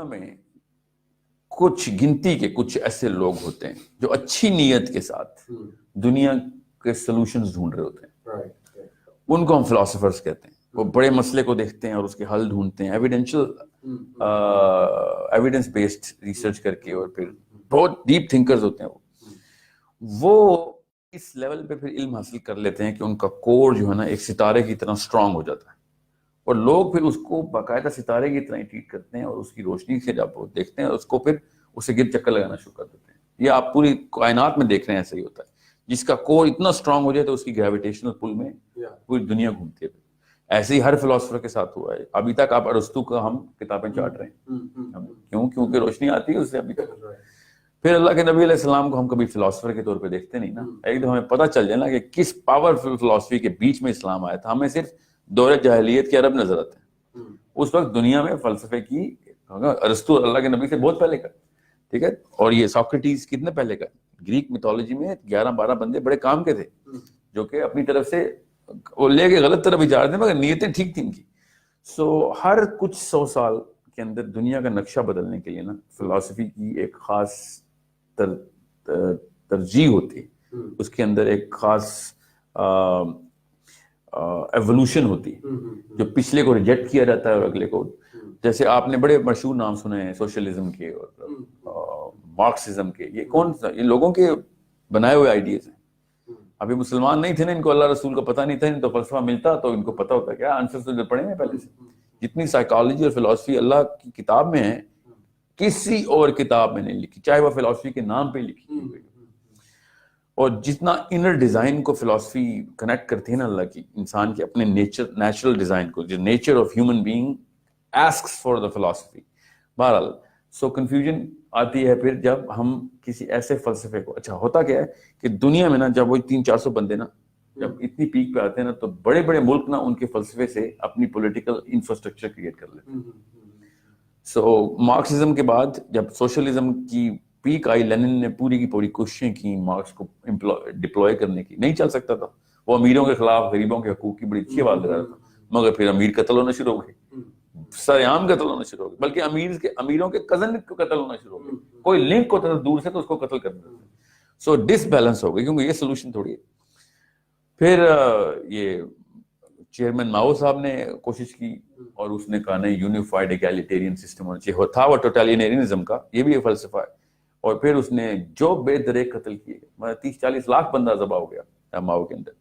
دنیا میں کچھ گنتی کے کچھ ایسے لوگ ہوتے ہیں جو اچھی نیت کے ساتھ دنیا کے سلوشنز ڈھونڈ رہے ہوتے ہیں. ان کو ہم فلاسفرز کہتے ہیں. وہ بڑے مسئلے کو دیکھتے ہیں اور اس کے حل ڈھونڈتے ہیں ایویڈنس بیسڈ ریسرچ کر کے, اور پھر بہت ڈیپ تھنکرز ہوتے ہیں. وہ اس لیول پہ پھر علم حاصل کر لیتے ہیں کہ ان کا کور جو ہے نا ایک ستارے کی طرح اسٹرانگ ہو جاتا ہے, اور لوگ پھر اس کو باقاعدہ ستارے کی طرح ٹریٹ کرتے ہیں, اور اس کی روشنی سے جب وہ دیکھتے ہیں اس کو پھر اسے گرد چکر لگانا شروع کر دیتے ہیں. یہ آپ پوری کائنات میں دیکھ رہے ہیں, ایسا ہی ہوتا ہے. جس کا کور اتنا اسٹرانگ ہو جائے تو اس کی گریویٹیشنل پل میں پوری دنیا گھومتی ہے. ایسے ہی ہر فلاسفر کے ساتھ ہوا ہے. ابھی تک آپ ارسطو کا ہم کتابیں چاٹ رہے ہیں, کیونکہ روشنی آتی ہے اس سے ابھی تک. پھر اللہ کے نبی علیہ السلام کو ہم کبھی فلاسفر کے طور پہ دیکھتے نہیں نا. ایک دم ہمیں پتہ چل جائے نا کہ کس پاورفل فلاسفی کے بیچ میں اسلام آیا تھا. ہمیں صرف دور جاہلیت کے عرب نظر آتے ہیں. اس وقت دنیا میں فلسفے کی ارسطو اللہ کے نبی سے بہت پہلے کا, ٹھیک ہے. اور یہ ساکریٹیز کتنے پہلے کا. گریک میتھولوجی میں 11-12 بندے بڑے کام کے تھے جو کہ اپنی طرف سے وہ لے کے غلط طرف جا رہے تھے, مگر نیتیں ٹھیک تھیں ان کی. سو ہر کچھ 100 سال کے اندر دنیا کا نقشہ بدلنے کے لیے نا فلاسفی کی ایک خاص ترجیح ہوتی ہے. اس کے اندر ایک خاص ایوولوشن ہوتی ہے جو پچھلے کو ریجیکٹ کیا جاتا ہے اور اگلے کو. جیسے آپ نے بڑے مشہور نام سنے ہیں سوشلزم کے اور مارکسزم کے. یہ کون سا, یہ لوگوں کے بنائے ہوئے آئیڈیاز ہیں. ابھی مسلمان نہیں تھے نا, ان کو اللہ رسول کا پتہ نہیں تھا, ان تو فلسفہ ملتا تو ان کو پتہ ہوتا. کیا آنسر تو پڑھے ہیں پہلے سے. جتنی سائیکالوجی اور فلسفی اللہ کی کتاب میں ہے کسی اور کتاب میں نہیں لکھی, چاہے وہ فلسفی کے نام پہ لکھی ہوئی. اور جتنا انر ڈیزائن کو فلسفی کنیکٹ کرتی ہے نا اللہ کی انسان کے اپنے نیچرل ڈیزائن کو, جو nature of human being asks for the philosophy. بہرحال سو کنفیوژن آتی ہے پھر جب ہم کسی ایسے فلسفے کو. اچھا ہوتا کیا ہے کہ دنیا میں نا جب وہ 300-400 بندے نا جب اتنی پیک پہ آتے ہیں نا تو بڑے بڑے ملک نا ان کے فلسفے سے اپنی پولیٹیکل انفراسٹرکچر کریٹ کر لیتے ہیں. سو مارکسزم کے بعد جب سوشلزم کی پیک آئی, لینن نے پوری کی پوری کوششیں کی مارکس کو ڈپلوائے کرنے کی. نہیں چل سکتا تھا. وہ امیروں کے خلاف غریبوں کے حقوق کی بڑی اچھی آواز لگا رہا تھا, مگر پھر امیر قتل ہونا شروع ہو گئے, سرعام قتل ہونا شروع ہو گئے, بلکہ امیروں کے کزن کو قتل ہونا شروع ہو گئے. کوئی لنک ہوتا تھا دور سے تو اس کو قتل کر دیتے تھے. سو ڈس بیلنس ہو گئی, کیونکہ یہ سولوشن تھوڑی ہے. پھر یہ چیئرمین ماؤ صاحب نے کوشش کی اور اس نے کہا نہیں یونیفائڈ ایگالیٹیرین سسٹم ہونا چاہیے. تھا وہ ٹوٹالینیرینزم کا, یہ بھی ایک فلسفہ ہے. اور پھر اس نے جو بے درے قتل کیے, 30-40 لاکھ بندہ ذبح ہو گیا ماؤ کے اندر.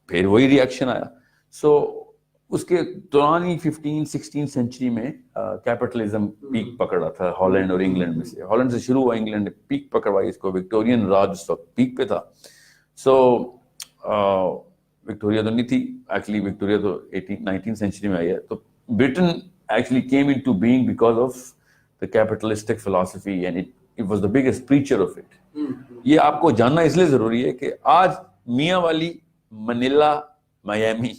پھر وہی ری ایکشن آیا. سو اس کے دوران ہی 15-16 سینچری میں کیپٹلزم پیک پکڑ رہا تھا ہالینڈ اور انگلینڈ میں سے. ہالینڈ سے شروع ہوا, انگلینڈ نے پیک پکڑوائی اس کو. وکٹورین راج اس وقت پیک پہ تھا. سو وکٹوریا تو نہیں تھی ایکچولی, وکٹوریا تو 19 سینچری میں آئی ہے. تو Britain actually came into being because of the capitalistic philosophy and it was the biggest preacher of it. یہ آپ کو جاننا اس لیے ضروری ہے کہ آج میاں والی, منیلا, میامی,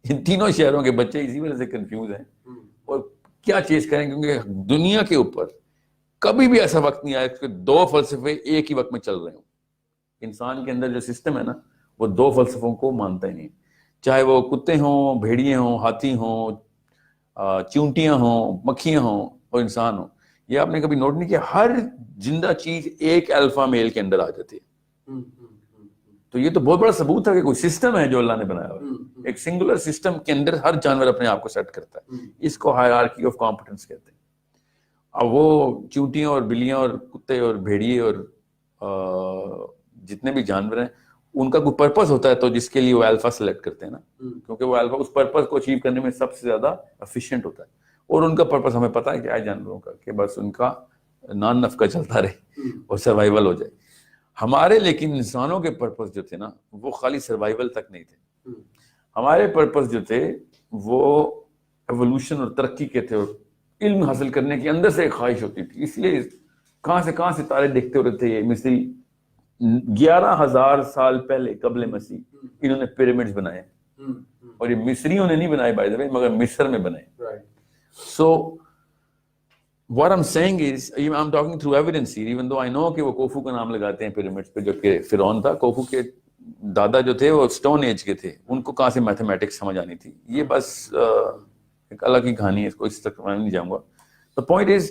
ان تینوں شہروں کے بچے اسی وجہ سے کنفیوز ہیں اور کیا چیز کریں, کیونکہ دنیا کے اوپر کبھی بھی ایسا وقت نہیں آیا کہ 2 فلسفے ایک ہی وقت میں چل رہے ہوں. انسان کے اندر جو سسٹم ہے نا وہ 2 فلسفوں کو مانتا ہی نہیں, چاہے وہ کتے ہوں, بھیڑیے ہوں, ہاتھی ہوں, چونٹیاں ہوں, مکھیاں ہوں اور انسان ہوں. یہ آپ نے کبھی نوٹ نہیں کیا, ہر زندہ چیز ایک الفا میل کے اندر آ جاتی ہے. تو یہ تو بہت بڑا ثبوت ہے کہ کوئی سسٹم ہے جو اللہ نے بنایا ہوا. ایک سنگولر سسٹم کے اندر ہر جانور اپنے آپ کو سیٹ کرتا ہے. اس کو ہائرارکی آف کمپٹنس کہتے ہیں. اب وہ چونٹیاں اور بلیاں اور کتے اور بھیڑیے اور جتنے بھی جانور ہیں ان کا کوئی پرپس ہوتا ہے تو جس کے لیے وہ الفا سلیکٹ کرتے ہیں نا, کیونکہ وہ الفا اس پرپس کو اچیو کرنے میں سب سے زیادہ افیشینٹ ہوتا ہے. اور ان کا پرپس ہمیں پتہ ہے کیا ہے جانوروں کا, کہ بس ان کا نان نفقہ چلتا رہے اور سروائیول ہو جائے. ہمارے لیکن انسانوں کے پرپس جو تھے نا وہ خالی سروائیول تک نہیں تھے. ہمارے پرپس جو تھے وہ ایوولوشن اور ترقی کے تھے, اور علم حاصل کرنے کی اندر سے ایک خواہش ہوتی تھی. اس لیے کہاں سے تارے دیکھتے ہو رہے تھے. یہ مصری 11,000 سال پہلے قبل مسیح انہوں نے پیرامڈز بنائے, اور یہ مصریوں نے نہیں بنائے بائی دی وے, مگر مصر میں بنائے. So what I'm saying is, I'm talking through evidence here, even though I know کہ وہ کوفو کا نام لگاتے ہیں پیرامڈز پہ, جو کہ فرعون تھا. کوفو کے دادا جو تھے وہ اسٹون ایج کے تھے, ان کو کہاں سے میتھمیٹکس سمجھ آنی تھی. یہ بس ایک الگ ہی کہانی ہے, اس کو اس تک میں نہیں جاؤں گا. The point is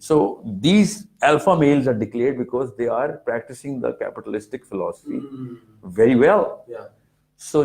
So these alpha males are declared because they are practicing the capitalistic philosophy very well. So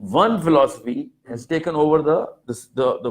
One philosophy has taken over the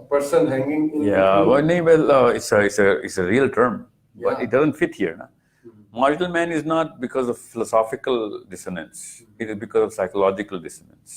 a person hanging in it's a real term, but it doesn't fit here na. Marginal man is not because of philosophical dissonance, it is because of psychological dissonance.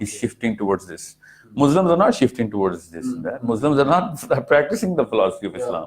he's shifting towards this. Muslims are not shifting towards this and that. Muslims are not practicing the philosophy of Islam.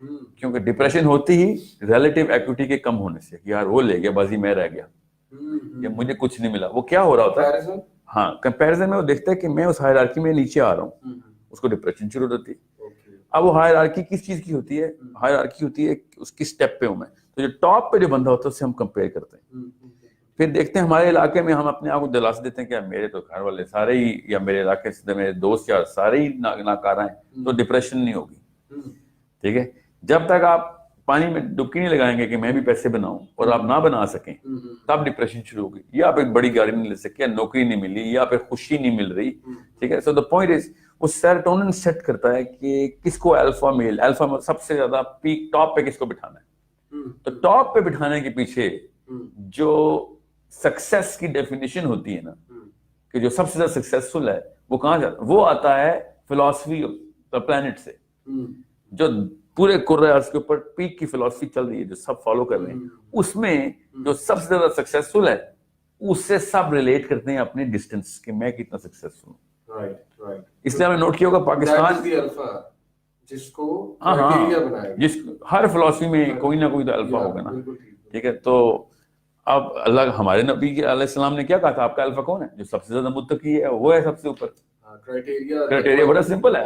کیونکہ depression ہوتی ہی relative equity کے کم ہونے سے, یار وہ لے گیا بازی میں رہ گیا, یا مجھے کچھ نہیں ملا. وہ کیا ہو رہا ہوتا ہے, ہاں کمپیریزن میں وہ دیکھتا ہے کہ میں اس ہائرارکی میں نیچے آ رہا ہوں, اس کو ڈپریشن شروع ہوتی ہے. اب وہ ہائرارکی کس چیز کی ہوتی ہے, ہائرارکی ہوتی ہے اس کی سٹیپ پہ ہوں میں, تو جو ٹاپ پہ جو بندہ ہوتا ہے اس سے ہم کمپیئر کرتے ہیں. پھر دیکھتے ہیں ہمارے علاقے میں ہم اپنے آپ کو دلاس دیتے ہیں کہ میرے تو گھر والے سارے ہی, یا میرے علاقے سے میرے دوست یا سارے ہی ناکارہ ہیں, تو ڈپریشن نہیں ہوگی. ٹھیک ہے, جب تک آپ پانی میں ڈبکی نہیں لگائیں گے کہ میں بھی پیسے بناؤں اور آپ نہ بنا سکیں, تب ڈپریشن شروع ہوگی. یا آپ ایک بڑی گاڑی نہیں لے سکے, نوکری نہیں ملی, یا پھر خوشی نہیں مل رہی. ٹھیک ہے, سو دا پوائنٹ از وہ سیروٹونن سیٹ کرتا ہے کہ کس کو الفا میل, الفا سب سے زیادہ پیک ٹاپ پہ کس کو بٹھانا ہے. تو ٹاپ پہ بٹھانے کے پیچھے جو سکسیس کی ڈیفینیشن ہوتی ہے نا, کہ جو سب سے زیادہ سکسیسفل ہے وہ کہاں جاتا ہے, وہ آتا ہے فلاسفی آف دا پلانٹ سے, جو پورے کرۂ ارض کے اوپر پیک کی فلاسفی چل رہی ہے, جو سب فالو کر رہے ہیں. اس میں جو سب سے زیادہ سکسیسفل ہے اس سے سب ریلیٹ کرتے ہیں اپنے ڈسٹینس, کہ میں کتنا سکسیسفل ہوں. اس لیے ہم نے نوٹ کیا ہوگا پاکستان جس کو کرائٹیریا بنایا, جس ہر فلاسفی میں کوئی نہ کوئی تو الفا ہوگا نا. ٹھیک ہے, تو اب اللہ ہمارے نبی علیہ السلام نے کیا کہا تھا, آپ کا الفا کون ہے, جو سب سے زیادہ متقی ہے وہ ہے سب سے اوپر. کرائٹیریا بڑا سمپل ہے,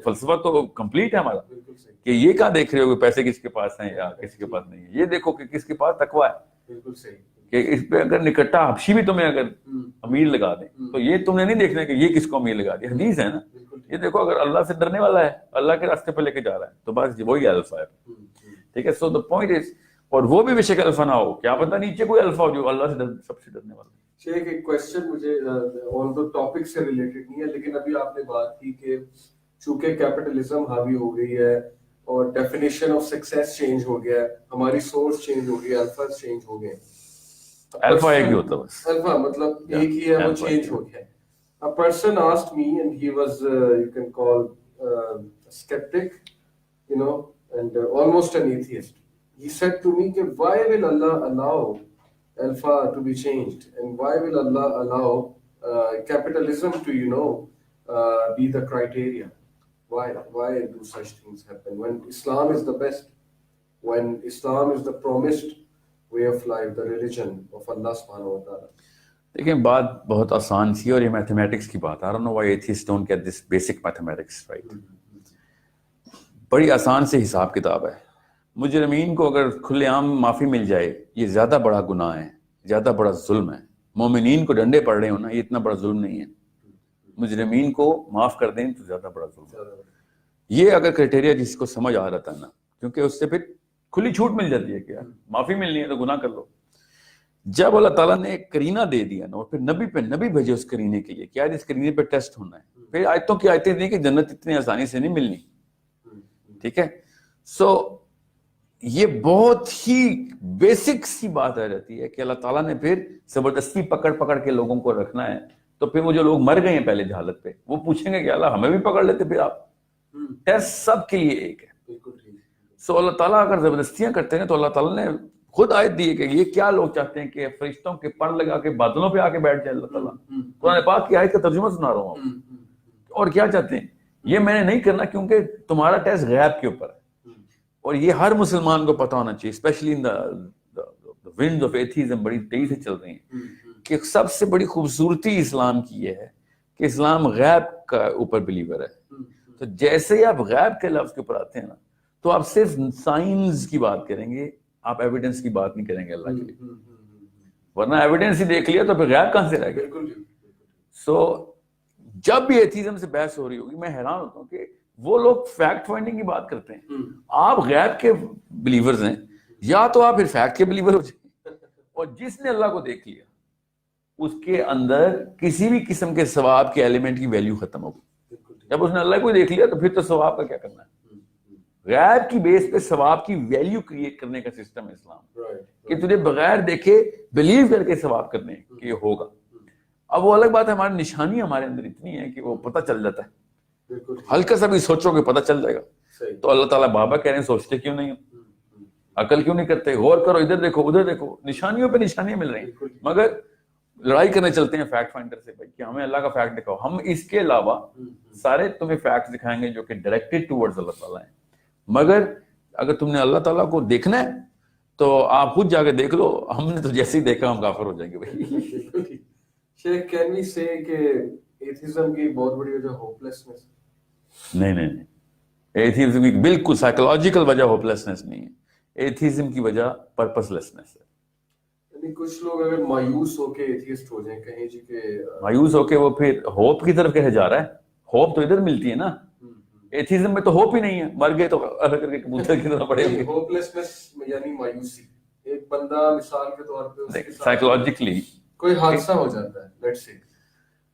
فلسفہ تو کمپلیٹ ہے ہمارا, کہ یہ کہاں دیکھ رہے ہو کہ پیسے کس کے پاس ہیں یا کسی کے پاس نہیں ہے, یہ دیکھو کہ کس کے پاس تقویٰ ہے. بالکل صحیح, کہ اس پہ اگر نکٹا حبشی بھی تمہیں اگر امیر لگا دیں تو یہ تم نے نہیں دیکھنا کہ یہ کس کو امیر لگا دیا. حدیث ہے نا, یہ دیکھو اگر اللہ سے ڈرنے والا ہے, اللہ کے راستے پہ لے کے جا رہا ہے, تو بس وہی الفا ہے. ٹھیک ہے, سو دا پوائنٹ از, اور وہ بھی بے شک الفا نہ ہو, کیا پتہ نیچے کوئی الفا ہو جو اللہ سے سب سے ڈرنے والا ہے. شیخ ایک کوشچن مجھے آن دا ٹاپک سے ریلیٹڈ نہیں ہے, لیکن ابھی آپ نے بات کی کہ چونکہ کیپٹلزم حاوی ہو گئی ہے اور ڈیفینیشن آف سکسیس چینج ہو گیا ہے, ہماری سورس چینج ہو گئی, الفا چینج ہو گئے. الفا ایک ہی ہوتا ہے بس, الفا مطلب ایک ہی ہے, وہ چینج ہو گیا ہے. A person asked me, and he was you can call skeptic, you know, and almost an atheist. He said to me, why will Allah allow alpha to be changed, and why will Allah allow capitalism to, you know, be the criteria? Why do such things happen when Islam is the best, when Islam is the promised way of life, the religion of Allah subhanahu wa ta'ala? دیکھیں بات بہت آسان سی, اور یہ mathematics کی بات, I don't know why atheists don't get this basic mathematics right. بڑی آسان سے حساب کتاب ہے. مجرمین کو اگر کھلے عام معافی مل جائے, یہ زیادہ بڑا گناہ ہے, زیادہ بڑا ظلم ہے. مومنین کو ڈنڈے پڑ رہے ہو نا, یہ اتنا بڑا ظلم نہیں ہے. مجرمین کو معاف کر دیں تو زیادہ بڑا ظلم ہے. یہ اگر کرائٹیریا جس کو سمجھ آ رہا تھا نا, کیونکہ اس سے پھر کھلی چھوٹ مل جاتی ہے کہ یار معافی ملنی ہے تو گناہ کر لو. جب اللہ تعالیٰ نے ایک کرینہ دے دیا نا, اور پھر نبی بھیجے اس کرینے کے لیے, کیا اس کرینے پہ ٹیسٹ ہونا ہے. پھر آیتوں کی آیتیں دی کہ جنت اتنی آسانی سے نہیں ملنی. ٹھیک ہے, سو یہ بہت ہی بیسک سی بات آ جاتی ہے کہ اللہ تعالیٰ نے پھر زبردستی پکڑ کے لوگوں کو رکھنا ہے. تو پھر وہ جو لوگ مر گئے ہیں پہلے جہالت پہ, وہ پوچھیں گے کہ اللہ ہمیں بھی پکڑ لیتے پھر آپ. ٹیسٹ سب کے لیے ایک ہے. سو اللہ تعالیٰ اگر زبردستیاں کرتے ہیں تو اللہ تعالیٰ نے خود آیت دی ہے کہ یہ کیا لوگ چاہتے ہیں کہ فرشتوں کے پر لگا کے بادلوں پہ آ کے بیٹھ جائے اللہ تعالیٰ. قرآن پاک کی آیت کا ترجمہ سنا رہا ہوں. اور کیا چاہتے ہیں, یہ میں نے نہیں کرنا کیونکہ تمہارا ٹیسٹ غیب کے اوپر ہے, اور یہ ہر مسلمان کو پتہ ہونا چاہیے, especially in the winds of atheism بڑی تیزی سے چل رہی ہیں. کہ سب سے بڑی خوبصورتی اسلام کی یہ ہے کہ اسلام غیب کا اوپر بلیور ہے. تو جیسے ہی آپ غیب کے لفظ کے اوپر آتے ہیں نا, تو آپ صرف سائنس کی بات کریں گے, آپ ایویڈنس کی بات نہیں کریں گے اللہ کے لیے. ورنہ ایویڈنس ہی دیکھ لیا تو پھر غیب کہاں سے رہ گیا. سو جب بھی ایتھیزم سے بحث ہو رہی ہوگی, میں حیران ہوتا ہوں کہ وہ لوگ فیکٹ فائنڈنگ کی بات کرتے ہیں. آپ غیب کے بلیورز ہیں, یا تو آپ پھر فیکٹ کے بلیور ہو جائیں. اور جس نے اللہ کو دیکھ لیا اس کے اندر کسی بھی قسم کے ثواب کے ایلیمنٹ کی ویلیو ختم ہو گئی. جب اس نے اللہ کو دیکھ لیا تو پھر تو ثواب کا کیا کرنا ہے. غیب کی بیس پہ ثواب کی ویلیو کریٹ کرنے کا سسٹم ہے اسلام, کہ تجھے بغیر دیکھے بلیو کر کے ثواب کرنے کہ یہ ہوگا. اب وہ الگ بات ہے, ہماری نشانی ہمارے اندر اتنی ہے کہ وہ پتہ چل جاتا ہے, ہلکا سا بھی سوچو کہ پتہ چل جائے گا. تو اللہ تعالیٰ بابا کہہ رہے ہیں سوچتے کیوں نہیں ہو, عقل کیوں نہیں کرتے, غور کرو, ادھر دیکھو ادھر دیکھو, نشانیوں پہ نشانیاں مل رہی ہیں, مگر لڑائی کرنے چلتے ہیں فیکٹ فائنڈر سے, بھائی کہ ہمیں اللہ کا فیکٹ دکھاؤ. ہم اس کے علاوہ سارے تمہیں فیکٹ دکھائیں گے جو کہ ڈائریکٹڈ ٹورڈز اللہ تعالیٰ ہیں, مگر اگر تم نے اللہ تعالیٰ کو دیکھنا ہے تو آپ خود جا کے دیکھ لو, ہم نے تو جیسے ہی دیکھا ہم کافر ہو جائیں گے بھائی. شیخ کین وی سے کہ ایتھیزم کی بہت بڑی وجہ ہوپلیسنس؟ نہیں, ایتھیزم کی بالکل سائیکولوجیکل وجہ ہوپلیسنس نہیں ہے, ایتھیزم کی وجہ پرپس لیسنس ہے. یعنی کچھ لوگ اگر مایوس ہو کے ایتھیسٹ ہو جائیں کہیں جی کہ مایوس ہو کے وہ پھر ہوپ کی طرف کیسے جا رہا ہے؟ ہوپ تو ادھر ملتی ہے نا, ایتھیزم میں تو ہوپ ہی نہیں ہے, مر گئے تو کر کے کبوتر کی طرح پڑے ہوں گے. ہوپلیسنس یعنی مایوسی. ایک بندہ مثال کے طور پہ اس کے ساتھ سائیکولوجیکلی کوئی حادثہ ہو جاتا ہے let's say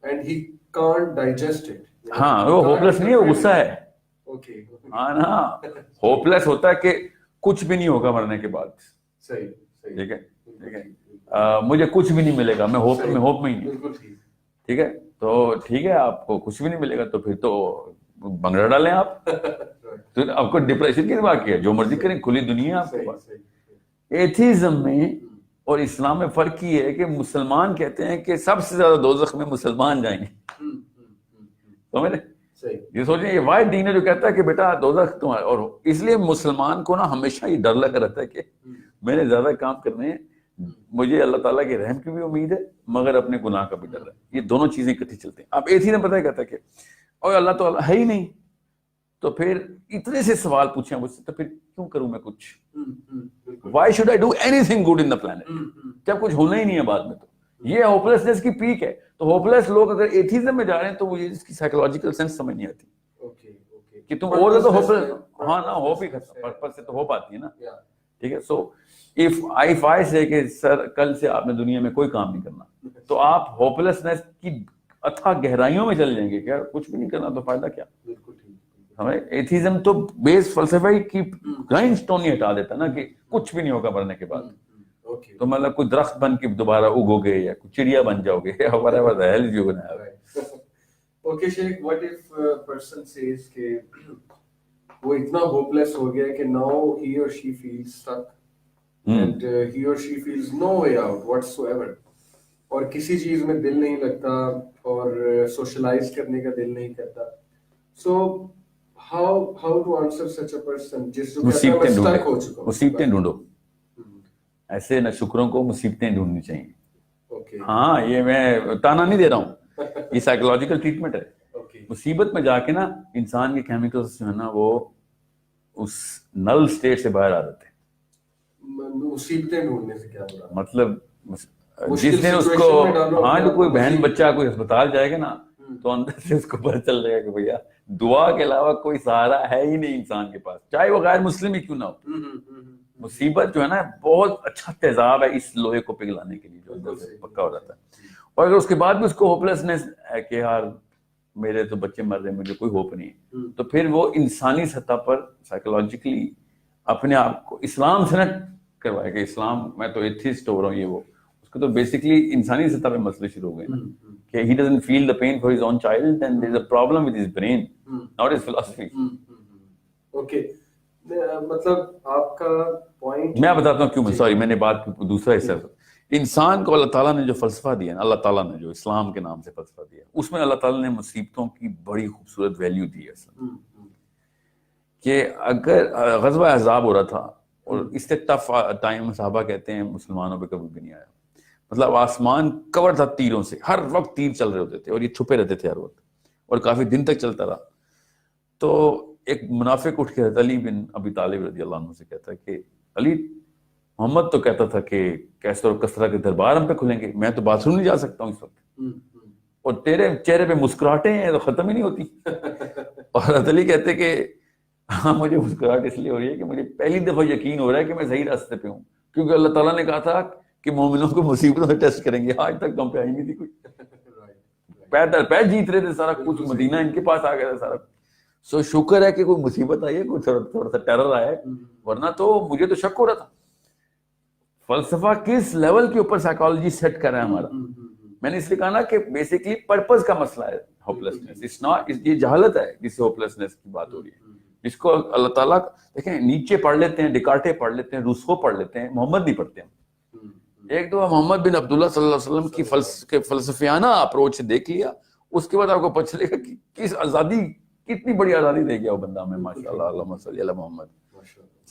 and he can't digest it. ہاں وہ ہوپلیس نہیں ہے, وہ غصہ ہے. اوکے ہاں نا, ہوپلیس ہوتا ہے کہ کچھ بھی نہیں ہوگا مرنے کے بعد. صحیح ٹھیک ہے, ٹھیک ہے, مجھے کچھ بھی نہیں ملے گا, میں ہوپ میں ہی ہوں. ٹھیک ہے, تو ٹھیک ہے آپ کو کچھ بھی نہیں ملے گا تو پھر تو بنگڑا ڈالیں آپ, تو آپ کو ڈپریشن کی واقع ہے, جو مرضی کریں, کھلی دنیا ہے آپ کے پاس. ایتھیزم میں اور اسلام میں فرق یہ ہے کہ مسلمان کہتے ہیں کہ سب سے زیادہ دوزخ میں مسلمان جائیں گے. سمجھ رہے, یہ سوچیں یہ واحد دین ہے جو کہتا ہے کہ بیٹا دوزخ تمہارا. اور اس لیے مسلمان کو نا ہمیشہ یہ ڈر لگا رہتا ہے کہ میں نے زیادہ کام کرنے ہیں, مجھے اللہ تعالیٰ کے رحم کی بھی امید ہے مگر اپنے گناہ کا بھی ڈر ہے. یہ دونوں چیزیں اکٹھی چلتی ہیں. اب ایتھی نے پتہ کہتا ہے کہ اور اللہ تعالیٰ ہے ہی نہیں, تو پھر اتنے سے سوال پوچھیں مجھ سے, تو پھر کیوں کروں میں کچھ؟ Why should I do anything good in the planet؟ جب کچھ ہونا ہی نہیں ہے بعد میں. تو یہ ہوپلیسنس کی پیک ہے. تو ہوپلیس لوگ اگر ایتھیزم میں جا رہے ہیں تو مجھے اس کی سائیکولوجیکل سینس سمجھ نہیں آتی کہ تم اور تو ہوپلیس, ہاں نا, ہوپ ہی ختم, پرپس سے تو ہوپ آتی ہے نا. ٹھیک ہے, سو if I say کہ سر کل سے آپ نے دنیا میں کوئی کام نہیں کرنا, تو آپ ہوپلیسنس کی اتھا گہرائیوں میں چل جائیں گے. کیا کچھ بھی نہیں کرنا تو فائدہ کیا؟ ہمیں ایتھیزم تو بیس فلسفہ کی گرائنڈ سٹون ہی ہٹا دیتا نا کہ کچھ بھی نہیں ہوگا مرنے کے بعد. تو مطلب کوئی درخت بن کے دوبارہ اگو گے یا کوئی چڑیا بن جاؤ گے, whatever the hell you gonna have. Okay Sheikh, what if a person says کہ وہ اتنا ہوپلیس ہو گیا کہ now he or she feels stuck and he or she feels no way out whatsoever, اور کسی چیز میں دل نہیں لگتا اور سوشلائز کرنے کا دل نہیں کرتا. So how to answer such a person جس جو کہتا ہے میں stuck ہو چکا ہوں؟ مصیبتیں ڈھونڈو. ایسے نہ شکروں کو مصیبتیں ڈھونڈنی چاہیے. ہاں یہ میں تانا نہیں دے رہا ہوں, یہ سائیکولوجیکل ٹریٹمنٹ ہے. مصیبت میں جا کے نا انسان کے کیمیکلز جو ہے نا وہ اس نل سٹیٹ سے باہر آ جاتے ہیں. مصیبتیں ڈھونڈنے سے کیا ہو رہا؟ مطلب جس دن اس کو ہاں جو کوئی بہن بچہ کوئی ہسپتال جائے گا نا تو اندر سے اس کو پتہ چل جائے گا کہ بھیا دعا کے علاوہ کوئی سہارا ہے ہی نہیں انسان کے پاس, چاہے وہ غیر مسلم ہی کیوں نہ ہو. مصیبت جو ہے نا بہت اچھا تیزاب ہے اس لوہے کو پگھلانے کے لیے جو اندر سے پکا ہو جاتا ہے. اور اگر اس کے بعد بھی اس کو ہوپلیسنس ہے کہ یار میرے تو بچے مر رہے ہیں, مجھے کوئی ہوپ نہیں, تو پھر وہ انسانی سطح پر سائیکولوجیکلی اپنے آپ کو اسلام سے نہ کروائے کہ اسلام میں تو ایتھیسٹ ہو رہا ہوں, یہ وہ اس کو تو بیسکلی انسانی سطح پہ مسئلے شروع ہو گئے نا کہ he doesn't feel the pain for his own child and there is a problem with his brain, not his philosophy. Okay, مطلب آپ کا پوائنٹ میں بتاتا ہوں کیوں. سوری میں نے بات دوسرا حصہ, انسان کو اللہ تعالیٰ نے جو فلسفہ دیا نا, اللہ تعالیٰ نے جو اسلام کے نام سے فلسفہ دیا, اس میں اللہ تعالیٰ نے مصیبتوں کی بڑی خوبصورت ویلیو دی ہے اصل کہ اگر غزوہ احزاب ہو رہا تھا اور اس سے ٹف ٹائم صحابہ کہتے ہیں مسلمانوں پہ کبھی بھی نہیں آیا, مطلب آسمان کور تھا تیروں سے, ہر وقت تیر چل رہے ہوتے تھے اور یہ چھپے رہتے تھے ہر وقت اور کافی دن تک چلتا رہا. تو ایک منافق اٹھ کے علی بن ابی طالب رضی اللہ عنہ سے کہتا ہے کہ علی محمد تو کہتا تھا کہ کیسر اور کسرا کے دربار ہم پہ کھلیں گے, میں تو باتھ روم نہیں جا سکتا ہوں اس وقت, اور تیرے چہرے پہ مسکراہٹیں ہیں تو ختم ہی نہیں ہوتی. اور علی کہتے کہ ہاں مجھے مسکراہٹ اس لیے ہو رہی ہے کہ مجھے پہلی دفعہ یقین ہو رہا ہے کہ میں صحیح راستے پہ ہوں, کیونکہ اللہ تعالیٰ نے کہا تھا کہ مومنوں کو مصیبتوں سے ٹیسٹ کریں گے, آج تک تو ہم پہ آئی نہیں تھی کوئی, پیر جیت رہے تھے سارا کچھ, مدینہ ان کے پاس آ گیا تھا سارا. سو شکر ہے کہ کوئی مصیبت آئی ہے, کوئی تھوڑا سا ٹیرر آیا ہے, ورنہ تو مجھے تو شک ہو رہا تھا. فلسفہ کس لیول کے اوپر سائیکالوجی سیٹ کر رہا ہے ہمارا. میں نے اس لیے کہا نا کہ بیسکلی پرپز کا مسئلہ ہے ہوپلیسنس, اٹس ناٹ, یہ جہالت ہے جس سے ہوپلیسنس کی بات ہو رہی ہے, جس کو اللہ تعالیٰ دیکھیں نیچے پڑھ لیتے ہیں, ڈیکارٹے پڑھ لیتے ہیں, روسو پڑھ لیتے ہیں, محمد نہیں پڑھتے ہیں. ایک دو محمد بن عبداللہ صلی اللہ علیہ وسلم کی فلسفیانہ اپروچ سے دیکھ لیا, اس کے بعد آپ کو پتہ چلے گا کہ کس آزادی, کتنی بڑی آزادی دے گیا وہ بندہ ہمیں, ماشاء اللہ, اللہم صلی علی محمد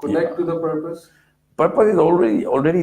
connect to the purpose. Purpose is already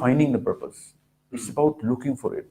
finding the purpose. It's about looking for it.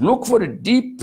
Look for it deep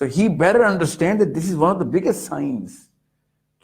So he better understand that this is one of the biggest signs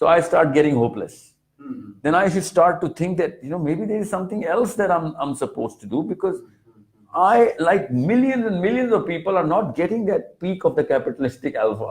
So I start getting hopeless. Then I should start to think that maybe there is something else that I'm supposed to do, because I, like millions and millions of people, are not getting that peak of the capitalistic alpha.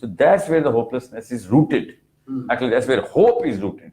So that's where the hopelessness is rooted. Actually, that's where hope is rooted.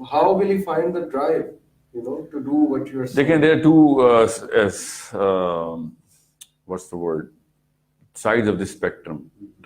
How will he find the drive, to do what you are saying? Again, there are two, what's the word, sides of this spectrum.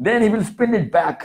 then he will spin it back.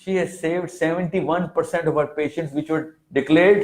She has saved 71% of her patients which were declared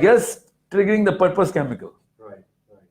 just triggering the purpose chemical।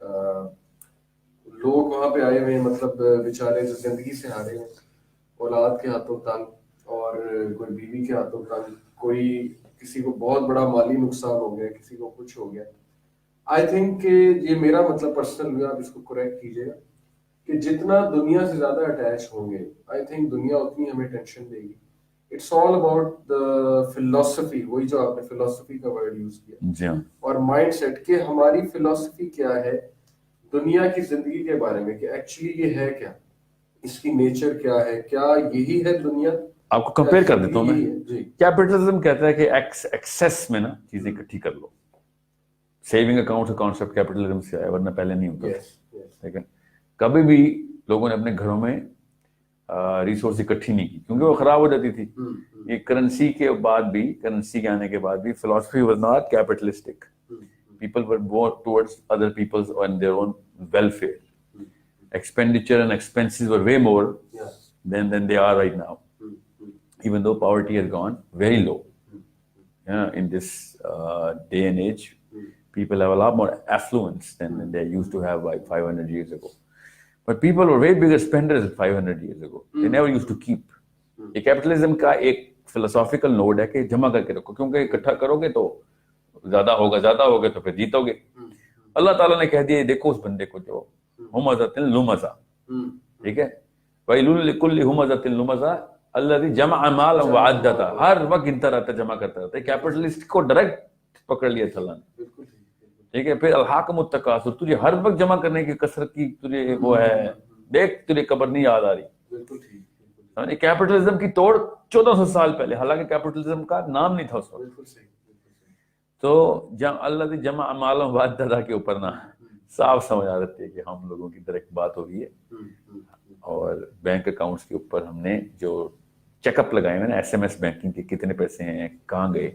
لوگ وہاں پہ آئے ہوئے ہیں مطلب بیچارے جو زندگی سے ہارے ہیں, اولاد کے ہاتھوں تنگ, اور کوئی بیوی کے ہاتھوں تنگ, کوئی کسی کو بہت بڑا مالی نقصان ہو گیا, کسی کو کچھ ہو گیا. آئی تھنک کہ یہ میرا مطلب پرسنل ویو, آپ اس کو کریکٹ کیجیے گا, کہ جتنا دنیا سے زیادہ اٹیچ ہوں گے آئی تھنک دنیا اتنی ہمیں ٹینشن دے گی. It's all about the philosophy, وہی جو آپ نے فلاسفی کا ورڈ یوز کیا, جی ہاں, اور مائنڈ سیٹ, کہ ہماری فلاسفی کیا ہے دنیا کی زندگی کے بارے میں, کہ ایکچولی یہ ہے کیا, اس کی نیچر کیا ہے, کیا یہی ہے دنیا. آپ کو کمپیئر کر دیتا ہوں میں. جی کیپٹلزم کہتا ہے کہ ایکسیس میں نا چیزیں اکٹھی کر لو. سیونگ اکاؤنٹ کا کانسیپٹ کیپٹلزم سے آیا, ورنہ پہلے نہیں ہوتا. ٹھیک ہے, کبھی بھی لوگوں نے اپنے گھروں میں ریسورس اکٹھی نہیں کی کیونکہ وہ خراب ہو جاتی تھی. یہ کرنسی کے بعد بھی, کرنسی کے آنے کے بعد بھی philosophy was not capitalistic. People were more towards other people's and their own welfare. Expenditure and expenses were way more than they are right now. Even though poverty has gone very low. In this day and age, people have a lot more affluence than they used to have like 500 years ago. But people were way bigger spenders 500 years ago. They never used to keep. یہ capitalism کا ایک philosophical node ہے کہ جمع کر کے رکھو, کیونکہ اکٹھا کرو گے تو زیادہ ہوگا تو پھر جیتو گے. اللہ تعالیٰ نے کہہ دیا دیکھو اس بندے کو جو ہمزۃ لمزہ, ٹھیک ہے, ویل لکل ہمزۃ لمزہ الذی جمع مالا وعددہ, ہر وقت گنتا رہتا, جمع کرتا رہتا ہے. کیپٹلسٹ کو ڈائریکٹ پکڑ لیا تھا اللہ نے, ٹھیک ہے. پھر الہاکم التکاثر, تجھے ہر وقت جمع کرنے کی کثرت کی تجھے وہ ہے, دیکھ تجھے قبر نہیں یاد آ رہی. کیپٹلزم کی توڑ 1400 سال پہلے, حالانکہ کیپٹلزم کا نام نہیں تھا اس وقت. تو اللہ جمع مالا وعددہ کے اوپر نا صاف سمجھ آ رہتی ہے کہ ہم لوگوں کی ڈائریکٹ بات ہو رہی ہے. اور بینک اکاؤنٹس کے اوپر ہم نے جو چیک اپ لگائے ہوئے نا, ایس ایم ایس بینکنگ کے کتنے پیسے ہیں, کہاں گئے,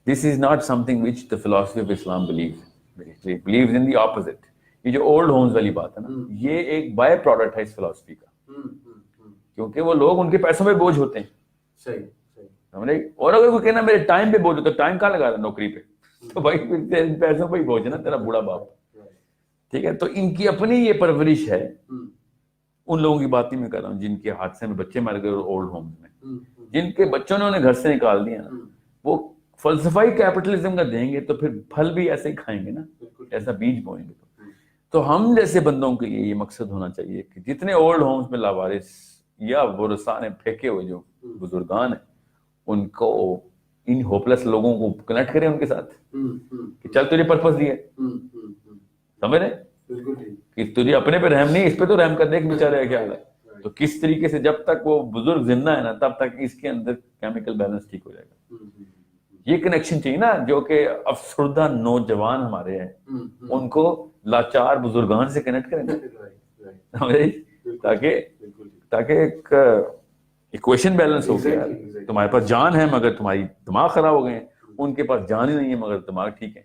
this is not something which the philosophy of Islam believes in the opposite. یہ جو اولڈ ہومز والی بات ہے نا, یہ ایک بائی پروڈکٹ ہے اس فلاسفی کا, کیونکہ وہ لوگ ان کے پیسوں پہ بوجھ ہوتے ہیں. صحیح. اور اگر کوئی کہنا میرے ٹائم پہ بوجھ ہوتا ہے, ٹائم کہاں لگا رہا ہے نوکری پہ, تو بھائی پیسوں پہ ہی بوجھ ہے نا تیرا بوڑھا باپ. ٹھیک ہے, تو ان کی اپنی یہ پرورش ہے. ان لوگوں کی بات نہیں میں کر رہا ہوں جن کے حادثے میں بچے مر گئے اولڈ ہومز میں, جن کے بچوں نے انہیں گھر سے نکال دیا نا, وہ فلسفائی کیپٹلزم کا دیں گے تو پھر پھل بھی ایسے ہی کھائیں گے نا, ایسا بیج بوئیں گے. تو ہم جیسے بندوں کے لیے یہ مقصد ہونا چاہیے کہ جتنے اولڈ ہومز میں لاوارث یا ورثاء نے پھینکے ہوئے جو بزرگان ہیں, ان کو ان ہوپلیس لوگوں کو کنیکٹ کریں ان کے ساتھ, کہ چل تجھے پرپس دیا, سمجھ رہے کہ تجھے اپنے پہ رحم نہیں, اس پہ تو رحم کر دے ایک بیچارہ ہے کیا حال ہے. تو کس طریقے سے جب تک وہ بزرگ زندہ ہے نا تب تک اس کے اندر کیمیکل بیلنس ٹھیک ہو جائے گا. یہ کنیکشن چاہیے نا, جو کہ افسردہ نوجوان ہمارے ہیں ان کو لاچار بزرگان سے کنیکٹ کریں, تاکہ ایک ایکویشن بیلنس ہو گیا. تمہارے پاس جان ہے مگر تمہاری دماغ خراب ہو گئے ہیں, ان کے پاس جان ہی نہیں ہے مگر دماغ ٹھیک ہے.